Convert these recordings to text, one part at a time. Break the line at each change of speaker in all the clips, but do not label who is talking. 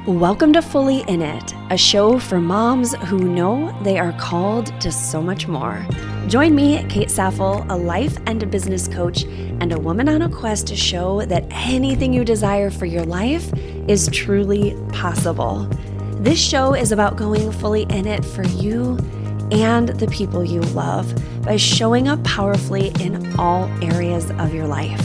Welcome to Fully In It, a show for moms who know they are called to so much more. Join me, Kate Saffel, a life and a business coach, and a woman on a quest to show that anything you desire for your life is truly possible. This show is about going fully in it for you and the people you love by showing up powerfully in all areas of your life.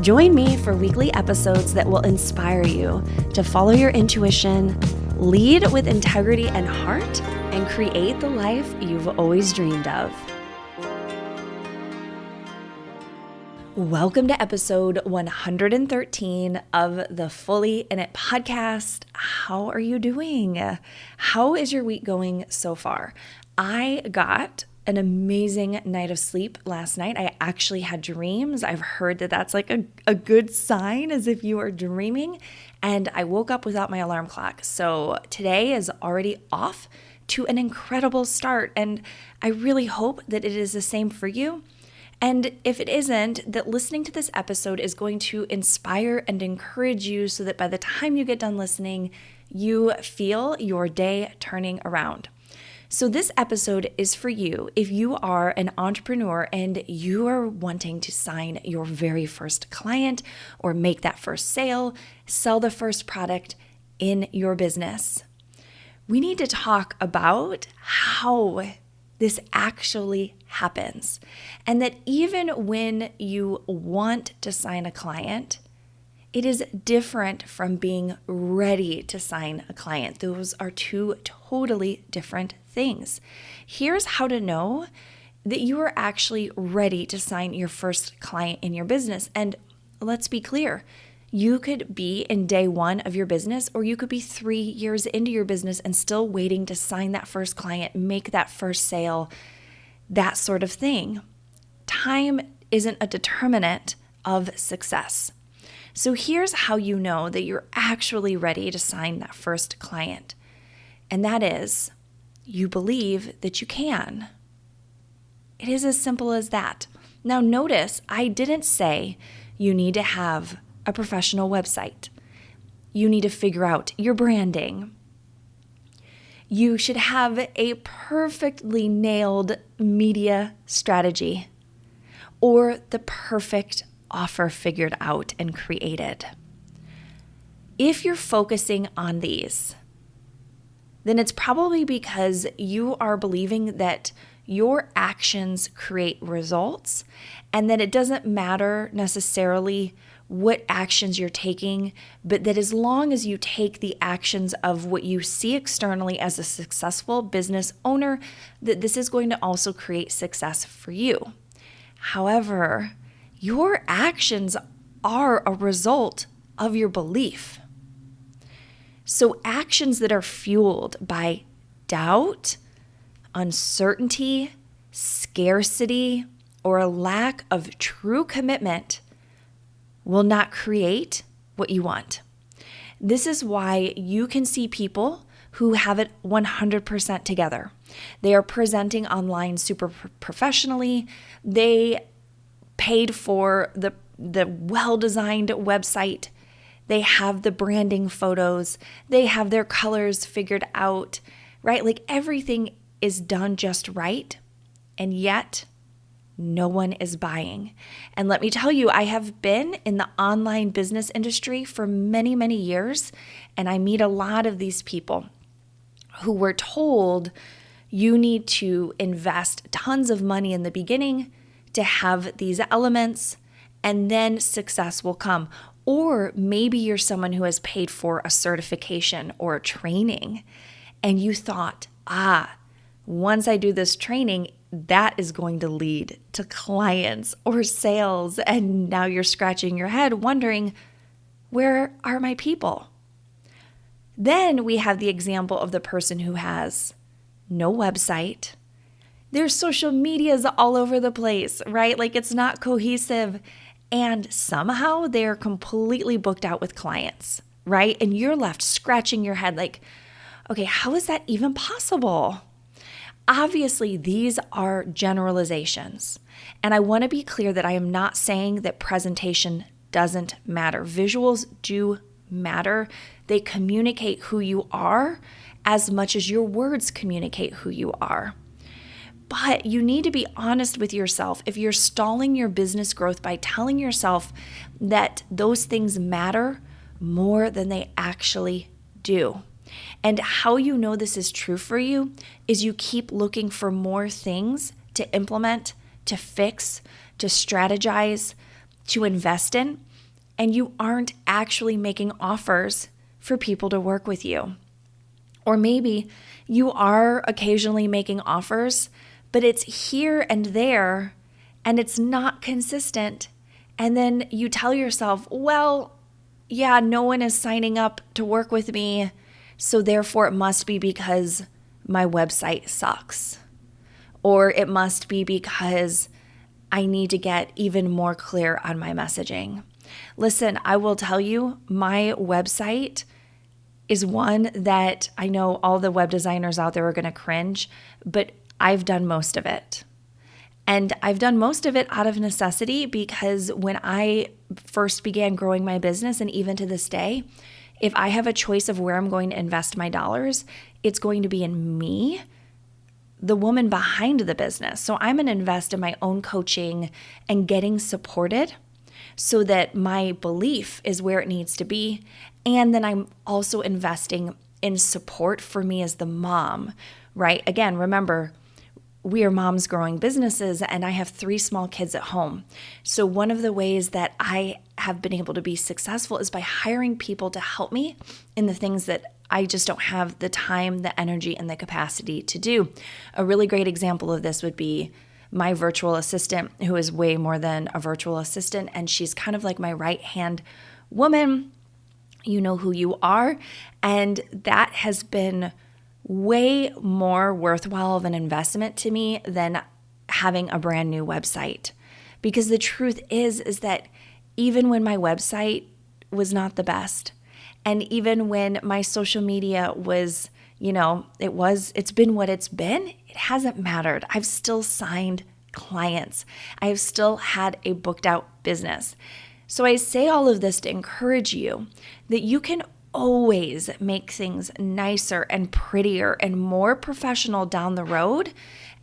Join me for weekly episodes that will inspire you to follow your intuition, lead with integrity and heart, and create the life you've always dreamed of. Welcome to episode 113 of the Fully In It podcast. How are you doing? How is your week going so far? I got an amazing night of sleep last night. I actually had dreams. I've heard that that's like a good sign, as if you are dreaming. And I woke up without my alarm clock. So today is already off to an incredible start. And I really hope that it is the same for you. And if it isn't, that listening to this episode is going to inspire and encourage you so that by the time you get done listening, you feel your day turning around. So this episode is for you if you are an entrepreneur and you are wanting to sign your very first client or make that first sale, sell the first product in your business. We need to talk about how this actually happens, and that even when you want to sign a client, it is different from being ready to sign a client. Those are two totally different things. Here's how to know that you are actually ready to sign your first client in your business. And let's be clear, you could be in day one of your business, or you could be 3 years into your business and still waiting to sign that first client, make that first sale, that sort of thing. Time isn't a determinant of success. So here's how you know that you're actually ready to sign that first client. And that is, you believe that you can. It is as simple as that. Now notice, I didn't say you need to have a professional website. You need to figure out your branding. You should have a perfectly nailed media strategy or the perfect offer figured out and created. If you're focusing on these, then it's probably because you are believing that your actions create results and that it doesn't matter necessarily what actions you're taking, but that as long as you take the actions of what you see externally as a successful business owner, that this is going to also create success for you. However, your actions are a result of your belief. So actions that are fueled by doubt, uncertainty, scarcity, or a lack of true commitment will not create what you want. This is why you can see people who have it 100% together. They are presenting online super professionally. They paid for the well-designed website. They have the branding photos. They have their colors figured out, right? Like everything is done just right, and yet no one is buying. And let me tell you, I have been in the online business industry for many, many years, and I meet a lot of these people who were told you need to invest tons of money in the beginning to have these elements, and then success will come. Or maybe you're someone who has paid for a certification or a training, and you thought, once I do this training, that is going to lead to clients or sales. And now you're scratching your head wondering, where are my people? Then we have the example of the person who has no website. Their social media is all over the place, right? Like it's not cohesive. And somehow they're completely booked out with clients, right? And you're left scratching your head like, okay, how is that even possible? Obviously, these are generalizations. And I want to be clear that I am not saying that presentation doesn't matter. Visuals do matter. They communicate who you are as much as your words communicate who you are. But you need to be honest with yourself. If you're stalling your business growth by telling yourself that those things matter more than they actually do. And how you know this is true for you is you keep looking for more things to implement, to fix, to strategize, to invest in, and you aren't actually making offers for people to work with you. Or maybe you are occasionally making offers, but it's here and there, and it's not consistent. And then you tell yourself, well, yeah, no one is signing up to work with me, so therefore it must be because my website sucks. Or it must be because I need to get even more clear on my messaging. Listen, I will tell you, my website is one that I know all the web designers out there are going to cringe, but I've done most of it. And I've done most of it out of necessity because when I first began growing my business, and even to this day, if I have a choice of where I'm going to invest my dollars, it's going to be in me, the woman behind the business. So I'm going to invest in my own coaching and getting supported so that my belief is where it needs to be. And then I'm also investing in support for me as the mom, right? Again, remember, we are moms growing businesses, and I have 3 small kids at home. So one of the ways that I have been able to be successful is by hiring people to help me in the things that I just don't have the time, the energy, and the capacity to do. A really great example of this would be my virtual assistant, who is way more than a virtual assistant, and she's kind of like my right-hand woman. You know who you are, and that has been way more worthwhile of an investment to me than having a brand new website. Because the truth is that even when my website was not the best, and even when my social media was, it's been what it's been, it hasn't mattered. I've still signed clients. I have still had a booked out business. So I say all of this to encourage you that you can always make things nicer and prettier and more professional down the road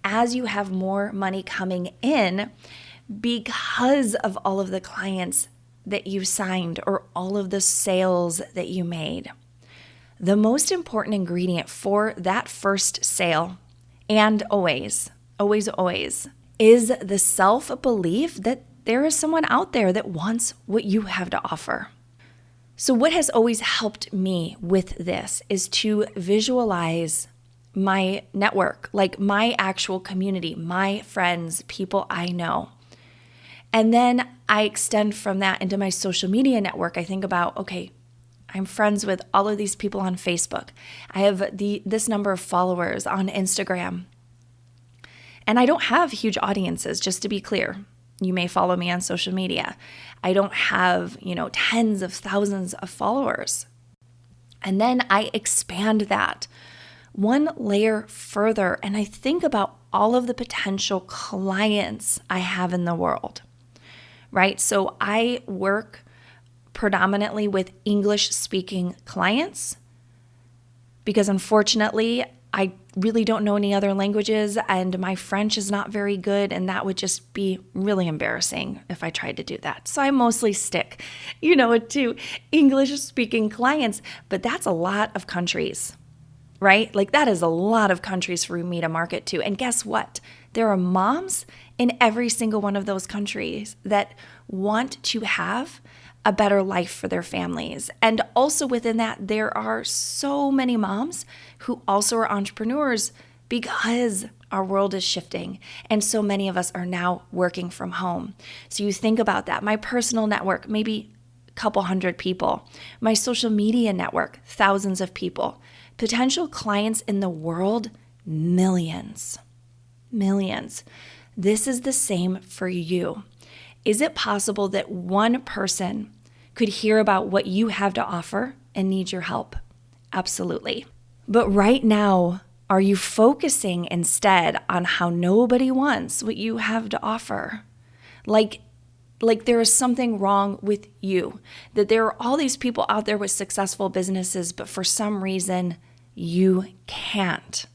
as you have more money coming in because of all of the clients that you signed or all of the sales that you made. The most important ingredient for that first sale, and always, is the self-belief that there is someone out there that wants what you have to offer. So what has always helped me with this is to visualize my network, like my actual community, my friends, people I know. And then I extend from that into my social media network. I think about, okay, I'm friends with all of these people on Facebook. I have this number of followers on Instagram. And I don't have huge audiences, just to be clear. You may follow me on social media. I don't have, tens of thousands of followers. And then I expand that one layer further, and I think about all of the potential clients I have in the world, right? So I work predominantly with English-speaking clients because unfortunately, I really don't know any other languages, and my French is not very good, and that would just be really embarrassing if I tried to do that. So I mostly stick, to English-speaking clients, but that's a lot of countries, right? Like that is a lot of countries for me to market to. And guess what? There are moms in every single one of those countries that want to have a better life for their families. And also within that, there are so many moms who also are entrepreneurs because our world is shifting and so many of us are now working from home. So you think about that. My personal network, maybe a couple hundred people. My social media network, thousands of people. Potential clients in the world, millions. This is the same for you. Is it possible that one person could hear about what you have to offer and need your help? Absolutely. But right now, are you focusing instead on how nobody wants what you have to offer? Like, Like there is something wrong with you, that there are all these people out there with successful businesses, but for some reason you can't.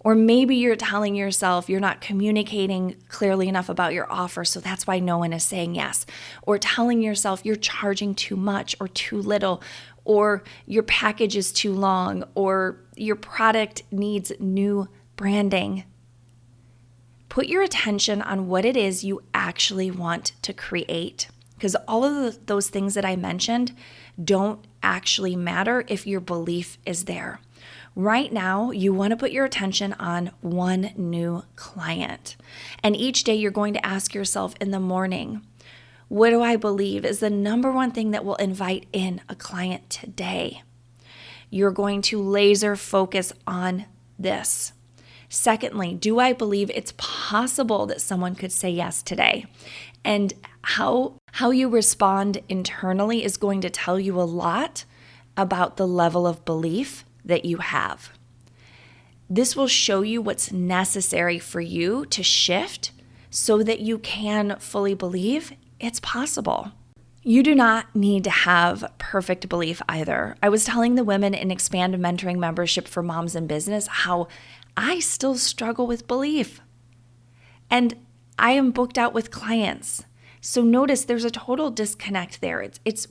Or maybe you're telling yourself you're not communicating clearly enough about your offer, so that's why no one is saying yes. Or telling yourself you're charging too much or too little, or your package is too long, or your product needs new branding. Put your attention on what it is you actually want to create, because all of those things that I mentioned don't actually matter if your belief is there. Right now, you want to put your attention on one new client. And each day you're going to ask yourself in the morning, what do I believe is the number one thing that will invite in a client today? You're going to laser focus on this. Secondly, do I believe it's possible that someone could say yes today? And how you respond internally is going to tell you a lot about the level of belief that you have. This will show you what's necessary for you to shift so that you can fully believe it's possible. You do not need to have perfect belief either. I was telling the women in Expand Mentoring Membership for Moms in Business how I still struggle with belief. And I am booked out with clients. So notice there's a total disconnect there. It's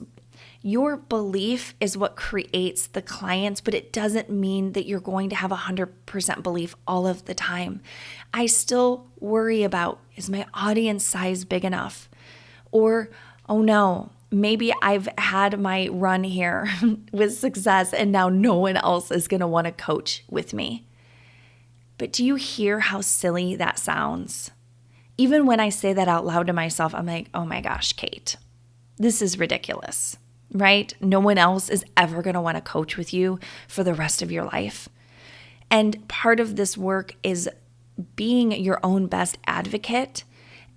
your belief is what creates the clients, but it doesn't mean that you're going to have 100% belief all of the time. I still worry about, is my audience size big enough? Or, oh no, maybe I've had my run here with success and now no one else is going to want to coach with me. But do you hear how silly that sounds? Even when I say that out loud to myself, I'm like, oh my gosh, Kate, this is ridiculous, right? No one else is ever going to want to coach with you for the rest of your life. And part of this work is being your own best advocate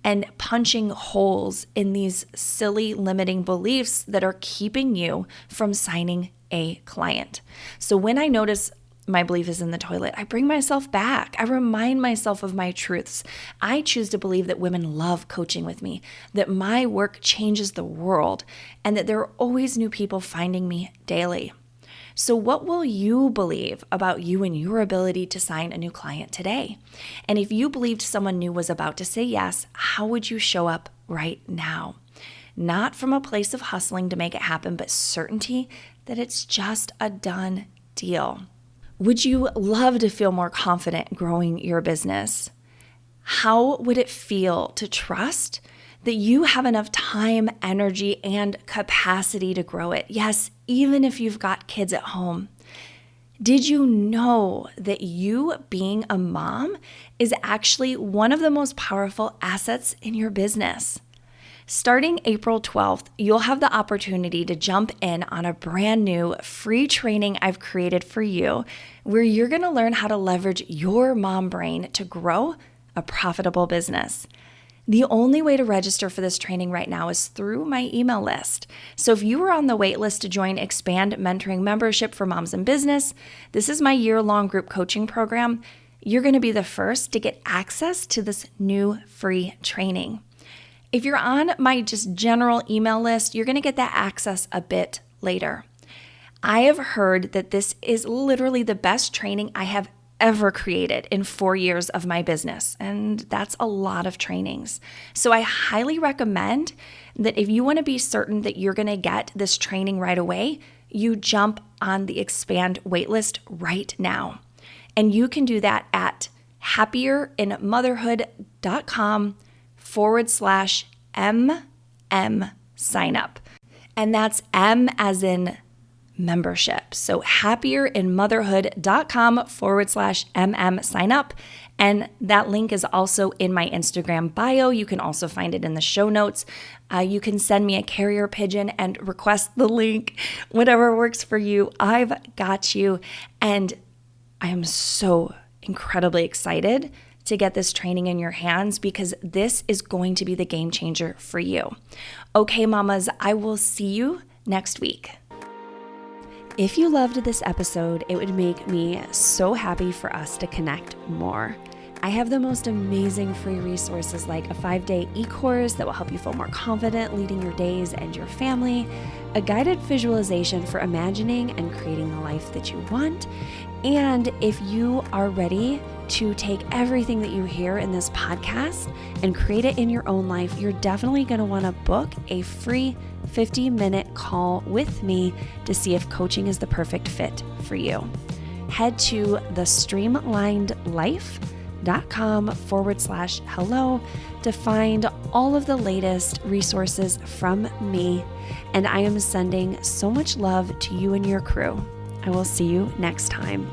and punching holes in these silly limiting beliefs that are keeping you from signing a client. So when I notice my belief is in the toilet, I bring myself back. I remind myself of my truths. I choose to believe that women love coaching with me, that my work changes the world, and that there are always new people finding me daily. So what will you believe about you and your ability to sign a new client today? And if you believed someone new was about to say yes, how would you show up right now? Not from a place of hustling to make it happen, but certainty that it's just a done deal. Would you love to feel more confident growing your business? How would it feel to trust that you have enough time, energy, and capacity to grow it? Yes, even if you've got kids at home. Did you know that you being a mom is actually one of the most powerful assets in your business? Starting April 12th, you'll have the opportunity to jump in on a brand new free training I've created for you, where you're going to learn how to leverage your mom brain to grow a profitable business. The only way to register for this training right now is through my email list. So if you were on the wait list to join Expand Mentoring Membership for Moms in Business, this is my year-long group coaching program. You're going to be the first to get access to this new free training. If you're on my just general email list, you're going to get that access a bit later. I have heard that this is literally the best training I have ever created in 4 years of my business, and that's a lot of trainings. So I highly recommend that if you want to be certain that you're going to get this training right away, you jump on the Expand waitlist right now. And you can do that at happierinmotherhood.com/MM sign up. And that's M as in membership. So happierinmotherhood.com/MM sign up. And that link is also in my Instagram bio. You can also find it in the show notes. You can send me a carrier pigeon and request the link, whatever works for you. I've got you. And I am so incredibly excited to get this training in your hands because this is going to be the game changer for you. Okay, mamas, I will see you next week. If you loved this episode, it would make me so happy for us to connect more. I have the most amazing free resources like a 5-day e-course that will help you feel more confident leading your days and your family, a guided visualization for imagining and creating the life that you want. And if you are ready to take everything that you hear in this podcast and create it in your own life, you're definitely going to want to book a free 50-minute call with me to see if coaching is the perfect fit for you. Head to thestreamlinedlife.com/hello to find all of the latest resources from me. And I am sending so much love to you and your crew. I will see you next time.